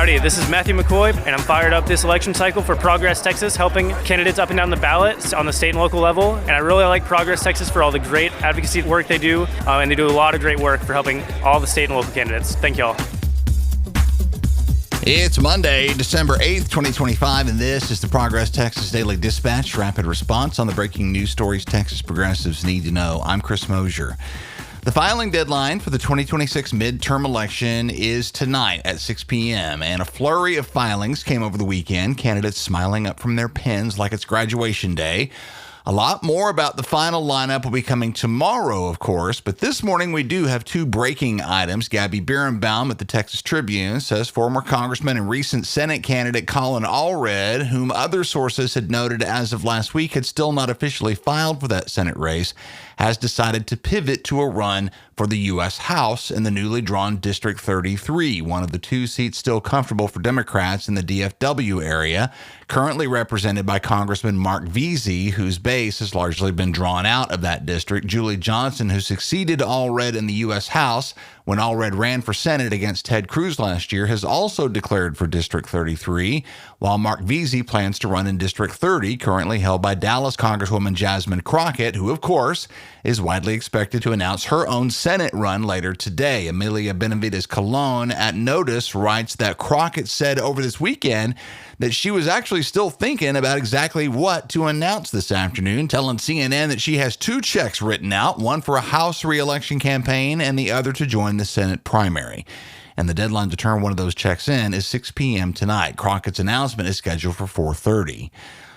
Howdy, this is Matthew McCoy, and I'm fired up this election cycle for Progress Texas, helping candidates up and down the ballot on the state and local level. And I really like Progress Texas for all the great advocacy work they do, and they do a lot of great work for helping all the state and local candidates. Thank y'all. It's Monday, December 8th, 2025, and this is the Progress Texas Daily Dispatch, rapid response on the breaking news stories Texas progressives need to know. I'm Chris Mosier. The filing deadline for the 2026 midterm election is tonight at 6 p.m., and a flurry of filings came over the weekend, candidates smiling up from their pens like it's graduation day. A lot more about the final lineup will be coming tomorrow, of course, but this morning we do have two breaking items. Gabby Birnbaum at the Texas Tribune says former Congressman and recent Senate candidate Colin Allred, whom other sources had noted as of last week had still not officially filed for that Senate race, has decided to pivot to a run for the U.S. House in the newly drawn District 33, one of the two seats still comfortable for Democrats in the DFW area, currently represented by Congressman Mark Veazey, whose base has largely been drawn out of that district. Julie Johnson, who succeeded Allred in the U.S. House when Allred ran for Senate against Ted Cruz last year, has also declared for District 33, while Mark Veazey plans to run in District 30, currently held by Dallas Congresswoman Jasmine Crockett, who, of course, is widely expected to announce her own Senate run later today. Amelia Benavides Colon at Notice writes that Crockett said over this weekend that she was actually still thinking about exactly what to announce this afternoon, telling CNN that she has two checks written out, one for a House re-election campaign and the other to join the Senate primary. And the deadline to turn one of those checks in is 6 p.m. tonight. Crockett's announcement is scheduled for 4:30.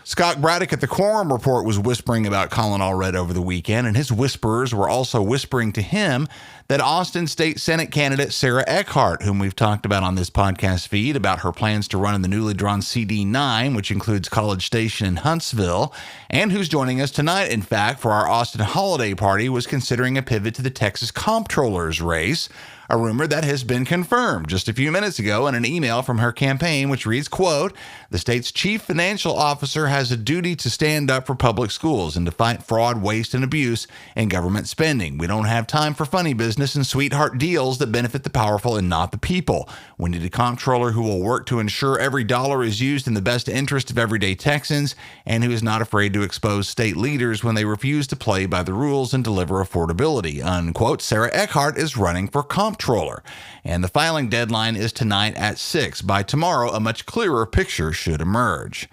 Scott Braddock at the Quorum Report was whispering about Colin Allred over the weekend, and his whisperers were also whispering to him that Austin State Senate candidate Sarah Eckhardt, whom we've talked about on this podcast feed, about her plans to run in the newly drawn CD9, which includes College Station and Huntsville, and who's joining us tonight, in fact, for our Austin holiday party, was considering a pivot to the Texas Comptroller's race, a rumor that has been confirmed just a few minutes ago in an email from her campaign, which reads, quote, "The state's chief financial officer has a duty to stand up for public schools and to fight fraud, waste, and abuse in government spending. We don't have time for funny business and sweetheart deals that benefit the powerful and not the people. We need a comptroller who will work to ensure every dollar is used in the best interest of everyday Texans and who is not afraid to expose state leaders when they refuse to play by the rules and deliver affordability," unquote. Sarah Eckhardt is running for comptroller, and the filing deadline is tonight at 6. By tomorrow, a much clearer picture should emerge.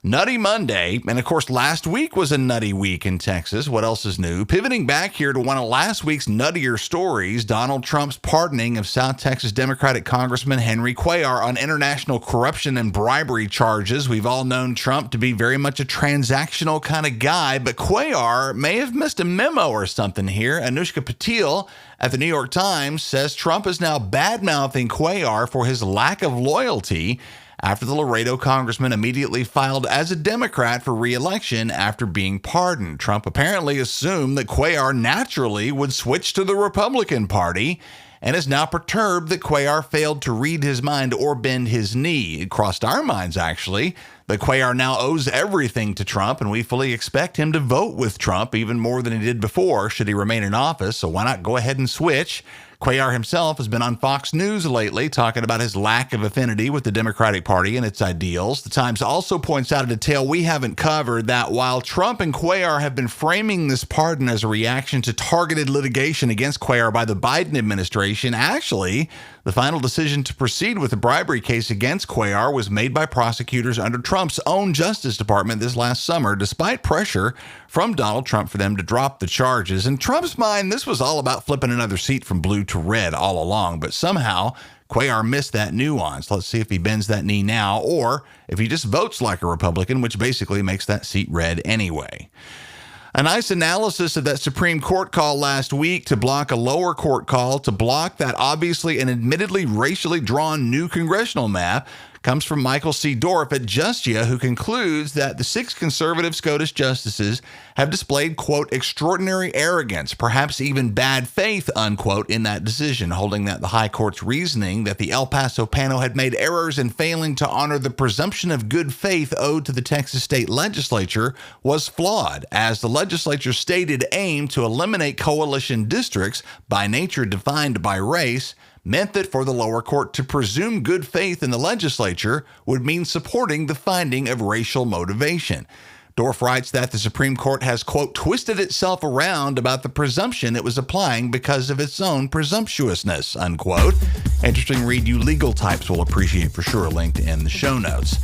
Nutty Monday, and of course last week was a nutty week in Texas. What else is new? Pivoting back here to one of last week's nuttier stories, Donald Trump's pardoning of South Texas Democratic Congressman Henry Cuellar on international corruption and bribery charges. We've all known Trump to be very much a transactional kind of guy, but Cuellar may have missed a memo or something here. Anushka Patil at the New York Times says Trump is now bad-mouthing Cuellar for his lack of loyalty after the Laredo congressman immediately filed as a Democrat for re-election after being pardoned. Trump apparently assumed that Cuellar naturally would switch to the Republican Party and is now perturbed that Cuellar failed to read his mind or bend his knee. It crossed our minds, actually, that Cuellar now owes everything to Trump, and we fully expect him to vote with Trump even more than he did before, should he remain in office, so why not go ahead and switch? Cuellar himself has been on Fox News lately talking about his lack of affinity with the Democratic Party and its ideals. The Times also points out a detail we haven't covered, that while Trump and Cuellar have been framing this pardon as a reaction to targeted litigation against Cuellar by the Biden administration, actually, the final decision to proceed with the bribery case against Cuellar was made by prosecutors under Trump's own Justice Department this last summer, despite pressure from Donald Trump for them to drop the charges. In Trump's mind, this was all about flipping another seat from blue to red all along, but somehow Cuellar missed that nuance. Let's see if he bends that knee now, or if he just votes like a Republican, which basically makes that seat red anyway. A nice analysis of that Supreme Court call last week to block a lower court call to block that obviously and admittedly racially drawn new congressional map comes from Michael C. Dorff at Justia, who concludes that the 6 conservative SCOTUS justices have displayed, quote, extraordinary arrogance, perhaps even bad faith, unquote, in that decision, holding that the High Court's reasoning that the El Paso panel had made errors in failing to honor the presumption of good faith owed to the Texas state legislature was flawed, as the legislature's stated aim to eliminate coalition districts, by nature defined by race, meant that for the lower court to presume good faith in the legislature would mean supporting the finding of racial motivation. Dorff writes that the Supreme Court has, quote, twisted itself around about the presumption it was applying because of its own presumptuousness, unquote. Interesting read you legal types will appreciate for sure, linked in the show notes.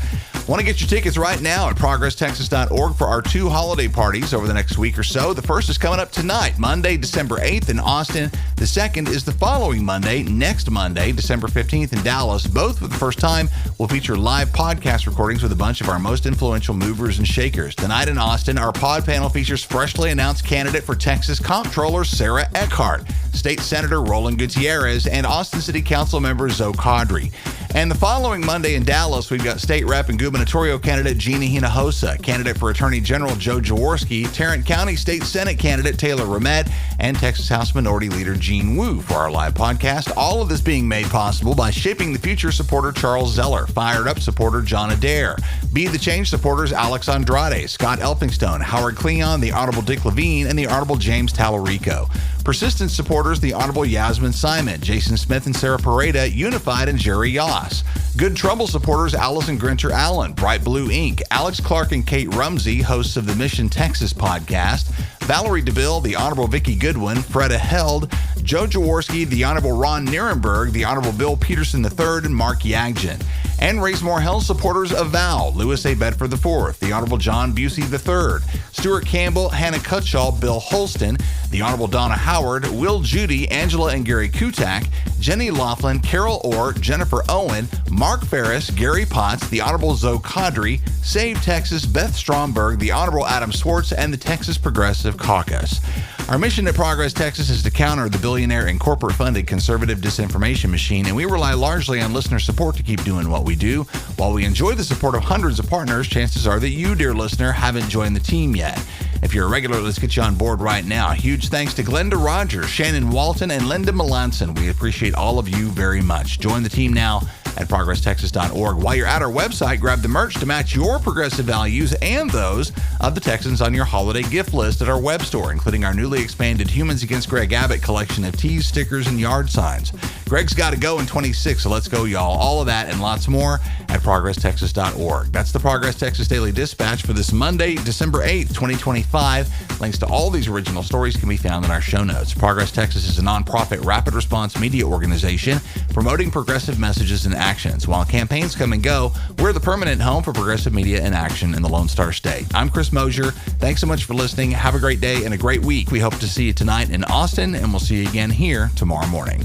Want to get your tickets right now at progresstexas.org for our 2 holiday parties over the next week or so. The first is coming up tonight, Monday, December 8th in Austin. The second is the following Monday, next Monday, December 15th in Dallas. Both for the first time will feature live podcast recordings with a bunch of our most influential movers and shakers. Tonight in Austin, our pod panel features freshly announced candidate for Texas Comptroller Sarah Eckhardt, State Senator Roland Gutierrez, and Austin City Council member Zoe Caudry. And the following Monday in Dallas, we've got state rep and gubernatorial candidate Gina Hinojosa, candidate for Attorney General Joe Jaworski, Tarrant County State Senate candidate Taylor Ramett, and Texas House Minority Leader Gene Wu for our live podcast. All of this being made possible by Shaping the Future supporter Charles Zeller, Fired Up supporter John Adair, Be the Change supporters Alex Andrade, Scott Elphinstone, Howard Cleon, the Honorable Dick Levine, and the Honorable James Tallarico. Persistence supporters the Honorable Yasmin Simon, Jason Smith and Sarah Pareda, Unified, and Jerry Yoss. Good Trouble supporters Allison Grinter Allen, Bright Blue Inc., Alex Clark and Kate Rumsey, hosts of the Mission Texas podcast, Valerie DeVille, the Honorable Vicki Goodwin, Freda Held, Joe Jaworski, the Honorable Ron Nierenberg, the Honorable Bill Peterson III, and Mark Yagdjian. And Raise More Hell supporters Avow, Louis A. Bedford IV, the Honorable John Busey III, Stuart Campbell, Hannah Cutshall, Bill Holston, the Honorable Donna Howard, Will Judy, Angela and Gary Kutak, Jenny Laughlin, Carol Orr, Jennifer Owen, Mark Ferris, Gary Potts, the Honorable Zoe Caudry, Save Texas, Beth Stromberg, the Honorable Adam Swartz, and the Texas Progressive Caucus. Our mission at Progress Texas is to counter the billionaire and corporate-funded conservative disinformation machine, and we rely largely on listener support to keep doing what we do. While we enjoy the support of hundreds of partners, chances are that you, dear listener, haven't joined the team yet. If you're a regular, let's get you on board right now. Huge thanks to Glenda Rogers, Shannon Walton, and Linda Melanson. We appreciate all of you very much. Join the team now at progresstexas.org. While you're at our website, grab the merch to match your progressive values and those of the Texans on your holiday gift list at our web store, including our newly expanded Humans Against Greg Abbott collection of tees, stickers, and yard signs. Greg's got to go in 26, so let's go, y'all. All of that and lots more at progresstexas.org. That's the Progress Texas Daily Dispatch for this Monday, December 8th, 2025. Links to all these original stories can be found in our show notes. Progress Texas is a nonprofit rapid response media organization promoting progressive messages and actions. While campaigns come and go, we're the permanent home for progressive media and action in the Lone Star State. I'm Chris Mosier. Thanks so much for listening. Have a great day and a great week. We hope to see you tonight in Austin, and we'll see you again here tomorrow morning.